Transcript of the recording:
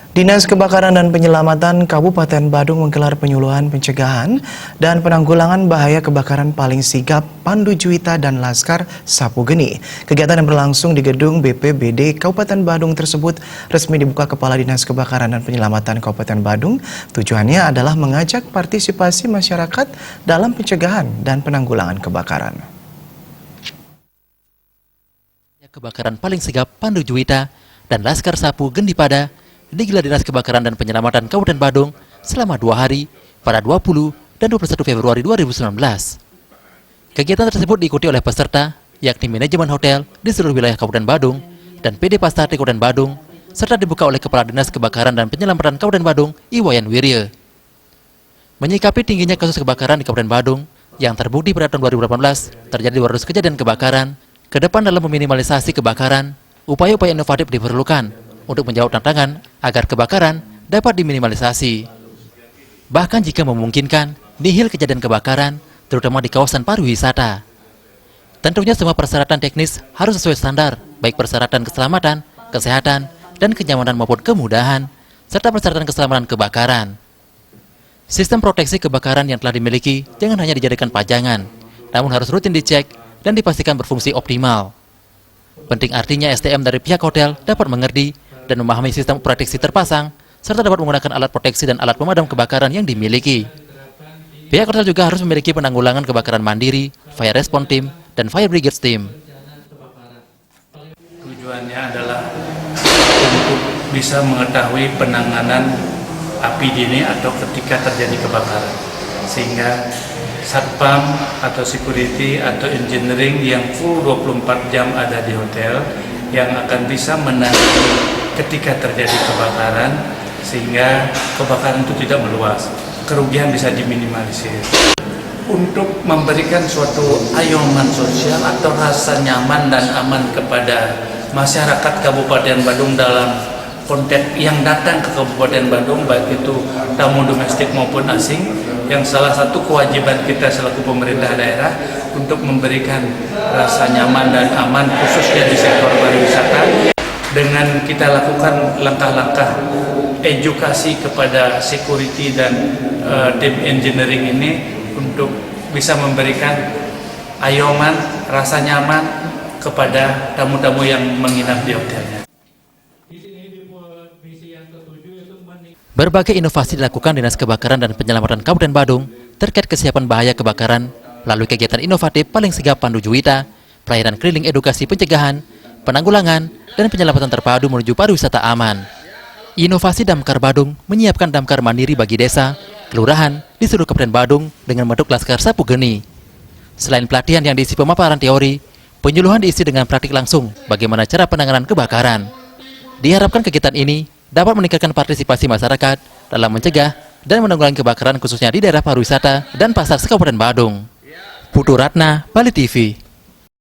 Dinas Kebakaran dan Penyelamatan Kabupaten Badung menggelar penyuluhan pencegahan dan penanggulangan bahaya kebakaran paling sigap Pandu Juwita dan Laskar Sapu Geni. Kegiatan yang berlangsung di gedung BPBD Kabupaten Badung tersebut resmi dibuka Kepala Dinas Kebakaran dan Penyelamatan Kabupaten Badung. Tujuannya adalah mengajak partisipasi masyarakat dalam pencegahan dan penanggulangan kebakaran. Kebakaran paling sigap Pandu Juwita dan Laskar Sapu Geni pada digelar Dinas Kebakaran dan Penyelamatan Kabupaten Badung selama 2 hari pada 20 dan 21 Februari 2019. Kegiatan tersebut diikuti oleh peserta, yakni manajemen hotel di seluruh wilayah Kabupaten Badung dan PD Pasar di Kabupaten Badung, serta dibuka oleh Kepala Dinas Kebakaran dan Penyelamatan Kabupaten Badung, Iwayan Wirya. Menyikapi tingginya kasus kebakaran di Kabupaten Badung yang terbukti pada tahun 2018 terjadi 200 kejadian kebakaran, ke depan dalam meminimalisasi kebakaran, upaya-upaya inovatif diperlukan untuk menjawab tantangan agar kebakaran dapat diminimalisasi. Bahkan jika memungkinkan, nihil kejadian kebakaran, terutama di kawasan pariwisata. Tentunya semua persyaratan teknis harus sesuai standar, baik persyaratan keselamatan, kesehatan, dan kenyamanan maupun kemudahan, serta persyaratan keselamatan kebakaran. Sistem proteksi kebakaran yang telah dimiliki jangan hanya dijadikan pajangan, namun harus rutin dicek dan dipastikan berfungsi optimal. Penting artinya SDM dari pihak hotel dapat mengerti dan memahami sistem proteksi terpasang, serta dapat menggunakan alat proteksi dan alat pemadam kebakaran yang dimiliki. Pihak hotel juga harus memiliki penanggulangan kebakaran mandiri, fire response team, dan fire brigade team. Tujuannya adalah untuk bisa mengetahui penanganan api dini atau ketika terjadi kebakaran, sehingga satpam atau security atau engineering yang full 24 jam ada di hotel yang akan bisa menangani ketika terjadi kebakaran, sehingga kebakaran itu tidak meluas, kerugian bisa diminimalisir. Untuk memberikan suatu ayoman sosial atau rasa nyaman dan aman kepada masyarakat Kabupaten Badung dalam konteks yang datang ke Kabupaten Badung, baik itu tamu domestik maupun asing, yang salah satu kewajiban kita selaku pemerintah daerah untuk memberikan rasa nyaman dan aman khususnya di sektor pariwisata. Dengan kita lakukan langkah-langkah edukasi kepada security dan tim engineering ini untuk bisa memberikan ayoman, rasa nyaman kepada tamu-tamu yang menginap di hotelnya. Berbagai inovasi dilakukan Dinas Kebakaran dan Penyelamatan Kabupaten Badung terkait kesiapan bahaya kebakaran melalui kegiatan inovatif paling sigap Pandu Juwita, pelayanan keliling edukasi pencegahan, penanggulangan, dan penyelamatan terpadu menuju pariwisata aman. Inovasi Damkar Badung menyiapkan damkar mandiri bagi desa, kelurahan di seluruh Kabupaten Badung dengan bentuk Laskar Sapu Geni. Selain pelatihan yang diisi pemaparan teori, penyuluhan diisi dengan praktik langsung bagaimana cara penanganan kebakaran. Diharapkan kegiatan ini dapat meningkatkan partisipasi masyarakat dalam mencegah dan menanggulangi kebakaran khususnya di daerah pariwisata dan pasar se-Kabupaten Badung. Putu Ratna, Bali TV.